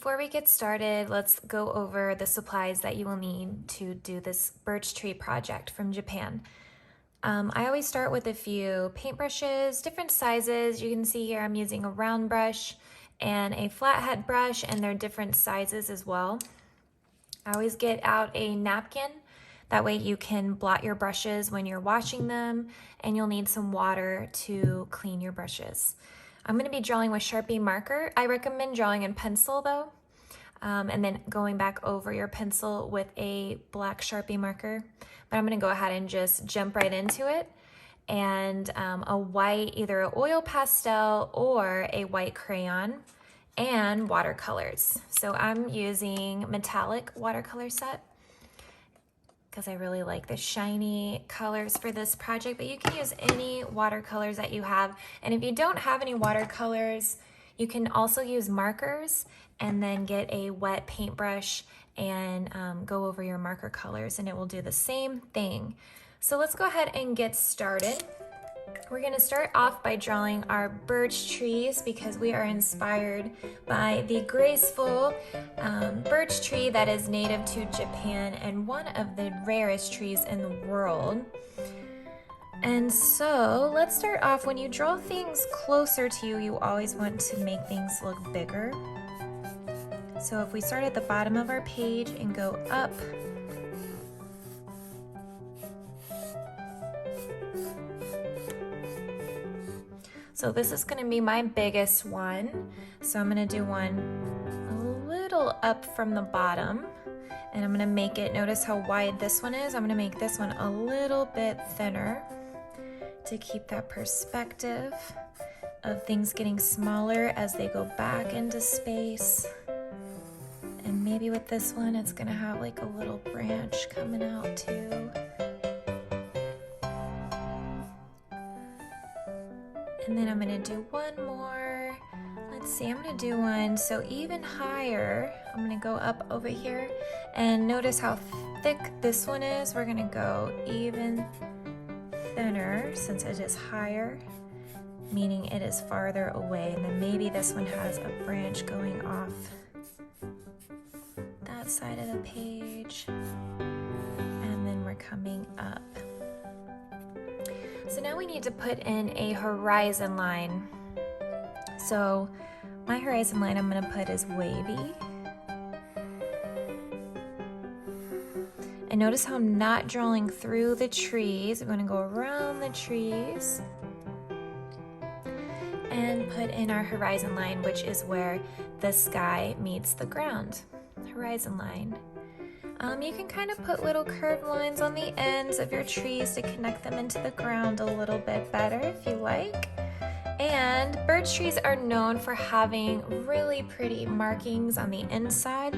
before we get started, let's go over the supplies that you will need to do this birch tree project from Japan. I always start with a few paintbrushes, different sizes. You can see here I'm using a round brush and a flathead brush, and they're different sizes as well. I always get out a napkin. That way you can blot your brushes when you're washing them, and you'll need some water to clean your brushes. I'm going to be drawing with Sharpie marker. I recommend drawing in pencil though, and then going back over your pencil with a black Sharpie marker. But I'm going to go ahead and just jump right into it. And a white, either an oil pastel or a white crayon, and watercolors. So I'm using metallic watercolor set because I really like the shiny colors for this project, but you can use any watercolors that you have. And if you don't have any watercolors, you can also use markers and then get a wet paintbrush and go over your marker colors, and it will do the same thing. So let's go ahead and get started. We're going to start off by drawing our birch trees because we are inspired by the graceful birch tree that is native to Japan and one of the rarest trees in the world. And so let's start off. When you draw things closer to you, you always want to make things look bigger. So if we start at the bottom of our page and go up, so this is going to be my biggest one. So I'm going to do one a little up from the bottom, and I'm going to make it, notice how wide this one is. I'm going to make this one a little bit thinner to keep that perspective of things getting smaller as they go back into space. And maybe with this one, it's going to have like a little branch coming out too. And then I'm going to do one more. Let's see, I'm going to do one so even higher. I'm going to go up over here, and notice how thick this one is. We're going to go even thinner since it is higher, meaning it is farther away. And then maybe this one has a branch going off that side of the page. And then we're coming up. So now we need to put in a horizon line. So my horizon line I'm going to put as wavy. And notice how I'm not drawing through the trees. I'm going to go around the trees and put in our horizon line, which is where the sky meets the ground. Horizon line. You can kind of put little curved lines on the ends of your trees to connect them into the ground a little bit better if you like. And birch trees are known for having really pretty markings on the inside.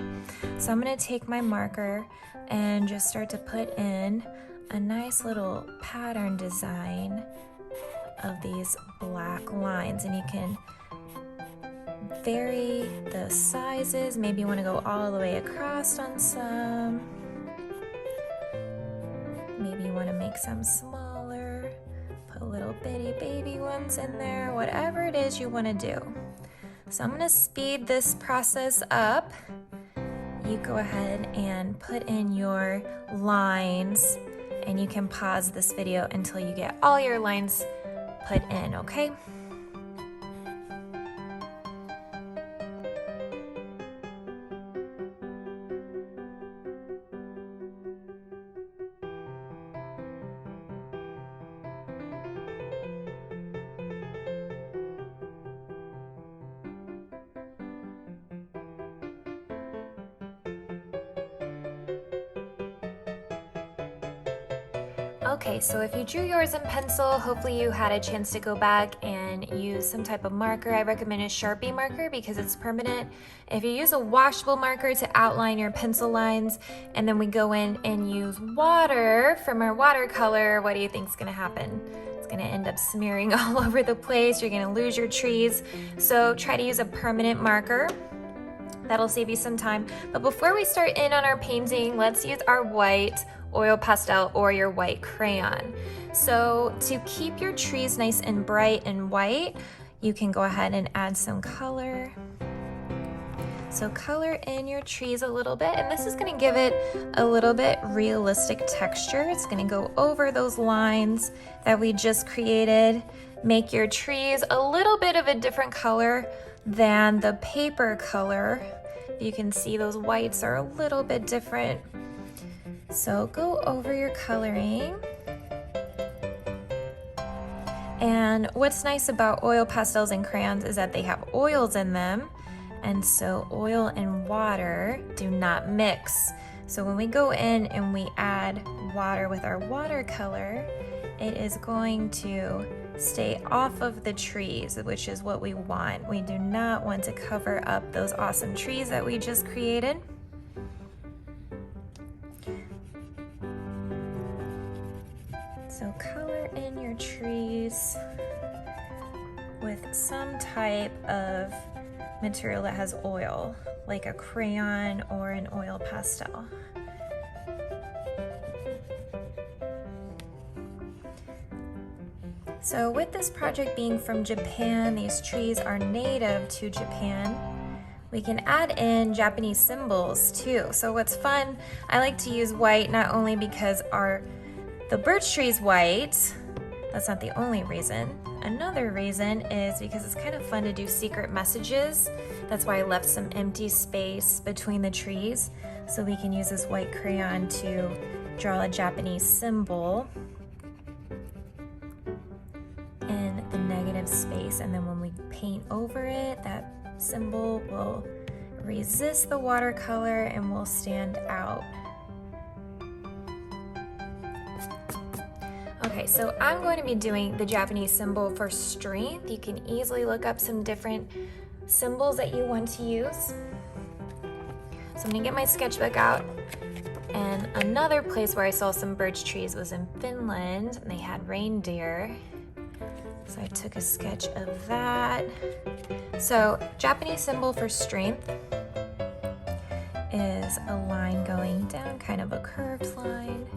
So I'm going to take my marker and just start to put in a nice little pattern design of these black lines. And you can vary the sizes. Maybe you want to go all the way across on some. Maybe you want to make some smaller. Put little bitty baby ones in there. Whatever it is you want to do. So I'm going to speed this process up. You go ahead and put in your lines, and you can pause this video until you get all your lines put in, okay? Okay, so if you drew yours in pencil, hopefully you had a chance to go back and use some type of marker. I recommend a Sharpie marker because it's permanent. If you use a washable marker to outline your pencil lines, and then we go in and use water from our watercolor, what do you think is going to happen? It's going to end up smearing all over the place. You're going to lose your trees. So try to use a permanent marker. That'll save you some time. But before we start in on our painting, let's use our white oil pastel or your white crayon. So to keep your trees nice and bright and white, you can go ahead and add some color. So color in your trees a little bit, and this is going to give it a little bit realistic texture. It's going to go over those lines that we just created. Make your trees a little bit of a different color than the paper color. You can see those whites are a little bit different. So go over your coloring. And what's nice about oil pastels and crayons is that they have oils in them. And so oil and water do not mix. So when we go in and we add water with our watercolor, it is going to stay off of the trees, which is what we want. We do not want to cover up those awesome trees that we just created. So color in your trees with some type of material that has oil, like a crayon or an oil pastel. So with this project being from Japan, these trees are native to Japan. We can add in Japanese symbols too. So what's fun, I like to use white not only because the birch tree is white, that's not the only reason. Another reason is because it's kind of fun to do secret messages. That's why I left some empty space between the trees, so we can use this white crayon to draw a Japanese symbol in the negative space, and then when we paint over it, that symbol will resist the watercolor and will stand out. Okay, so I'm going to be doing the Japanese symbol for strength. You can easily look up some different symbols that you want to use. So I'm gonna get my sketchbook out. And another place where I saw some birch trees was in Finland, and they had reindeer. So I took a sketch of that. So Japanese symbol for strength is a line going down, kind of a curved line.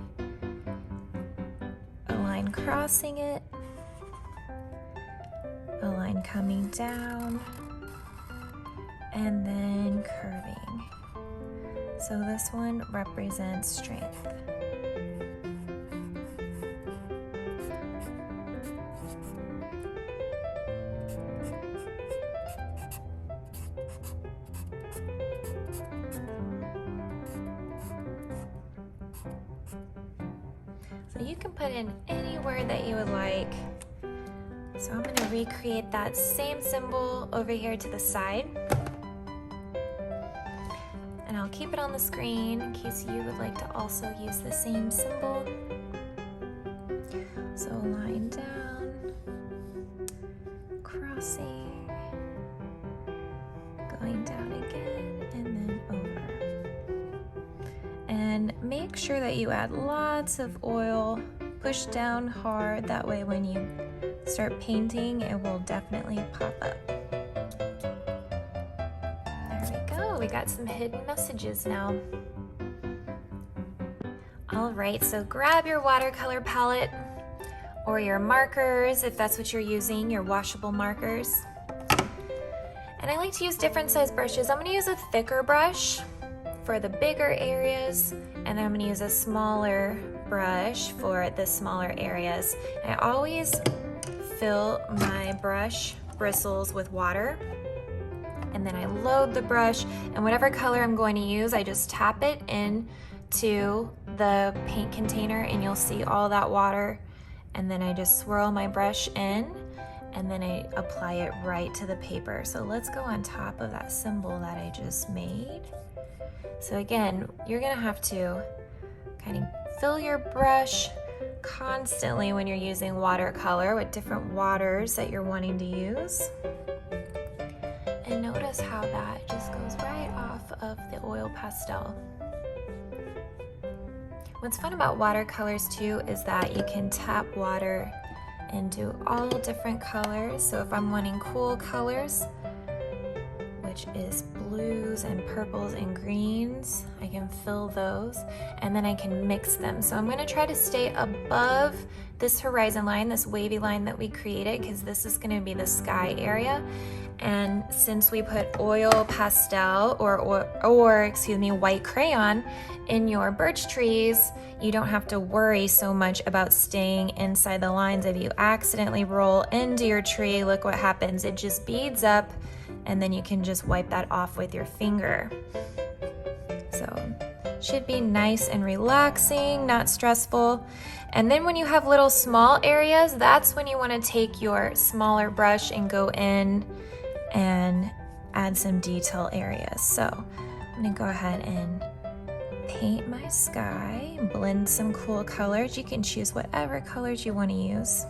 Crossing it, a line coming down, and then curving. So this one represents strength. So you can put in any word that you would like. So I'm going to recreate that same symbol over here to the side. And I'll keep it on the screen in case you would like to also use the same symbol. So line down, crossing, going down again, and then over. And make sure that you add lots of oil. Push down hard, that way when you start painting, it will definitely pop up. There we go, we got some hidden messages now. All right, so grab your watercolor palette or your markers, if that's what you're using, your washable markers. And I like to use different size brushes. I'm gonna use a thicker brush for the bigger areas, and then I'm gonna use a smaller brush for the smaller areas. I always fill my brush bristles with water, and then I load the brush, and whatever color I'm going to use, I just tap it into the paint container, and you'll see all that water, and then I just swirl my brush in, and then I apply it right to the paper. So let's go on top of that symbol that I just made. So again, you're gonna have to kind of fill your brush constantly when you're using watercolor with different waters that you're wanting to use. And notice how that just goes right off of the oil pastel. What's fun about watercolors too is that you can tap water into all different colors. So if I'm wanting cool colors, which is blues and purples and greens, I can fill those, and then I can mix them. So I'm going to try to stay above this horizon line, this wavy line that we created, because this is going to be the sky area. And since we put oil pastel or excuse me, white crayon in your birch trees, you don't have to worry so much about staying inside the lines. If you accidentally roll into your tree, look what happens. It just beads up, and then you can just wipe that off with your finger. So should be nice and relaxing, not stressful. And then when you have little small areas, that's when you want to take your smaller brush and go in and add some detail areas. So I'm gonna go ahead and paint my sky, blend some cool colors. You can choose whatever colors you want to use.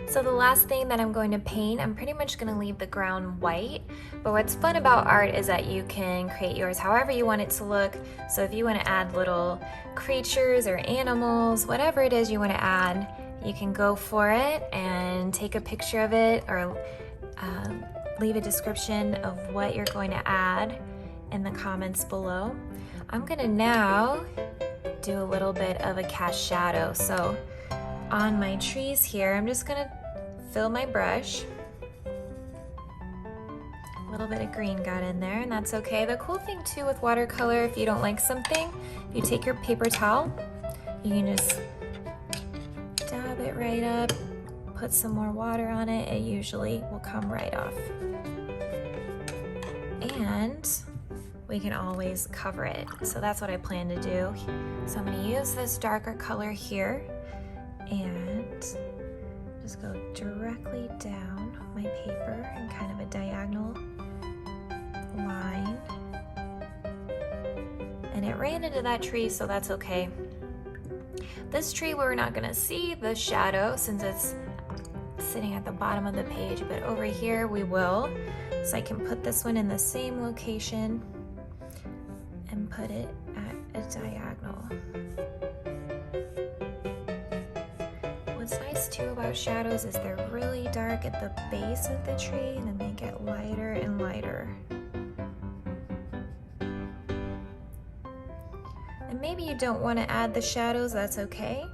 So the last thing that I'm going to paint, I'm pretty much going to leave the ground white, but what's fun about art is that you can create yours however you want it to look. So if you want to add little creatures or animals, whatever it is you want to add, you can go for it and take a picture of it, or leave a description of what you're going to add in the comments below. I'm going to now do a little bit of a cast shadow. So on my trees here, I'm just going to fill my brush. A little bit of green got in there, and that's okay. The cool thing too with watercolor, if you don't like something, you take your paper towel, you can just dab it right up, put some more water on it, it usually will come right off. And we can always cover it. So that's what I plan to do. So I'm gonna use this darker color here and just go directly down my paper in kind of a diagonal line. And it ran into that tree, so that's okay. This tree, we're not gonna see the shadow since it's sitting at the bottom of the page, but over here we will. So I can put this one in the same location and put it at a diagonal. What's nice too about shadows is they're really dark at the base of the tree and then they get lighter and lighter. And maybe you don't want to add the shadows, that's okay.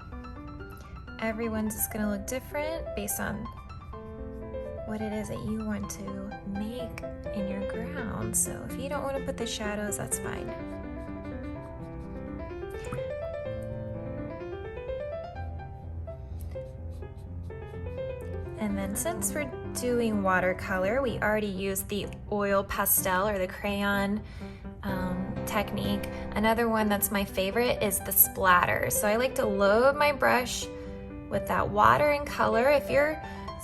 Everyone's just gonna look different based on what it is that you want to make in your ground. So if you don't want to put the shadows, that's fine. And then since we're doing watercolor, we already used the oil pastel or the crayon technique. Another one that's my favorite is the splatter. So I like to load my brush with that water and color. If yours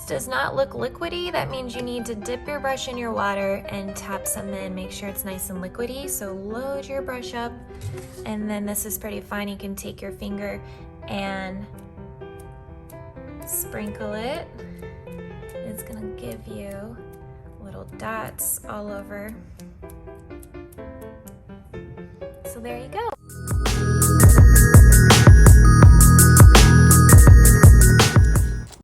does not look liquidy, that means you need to dip your brush in your water and tap some in. Make sure it's nice and liquidy. So load your brush up, and then this is pretty fun. You can take your finger and sprinkle it. It's gonna give you little dots all over. So there you go.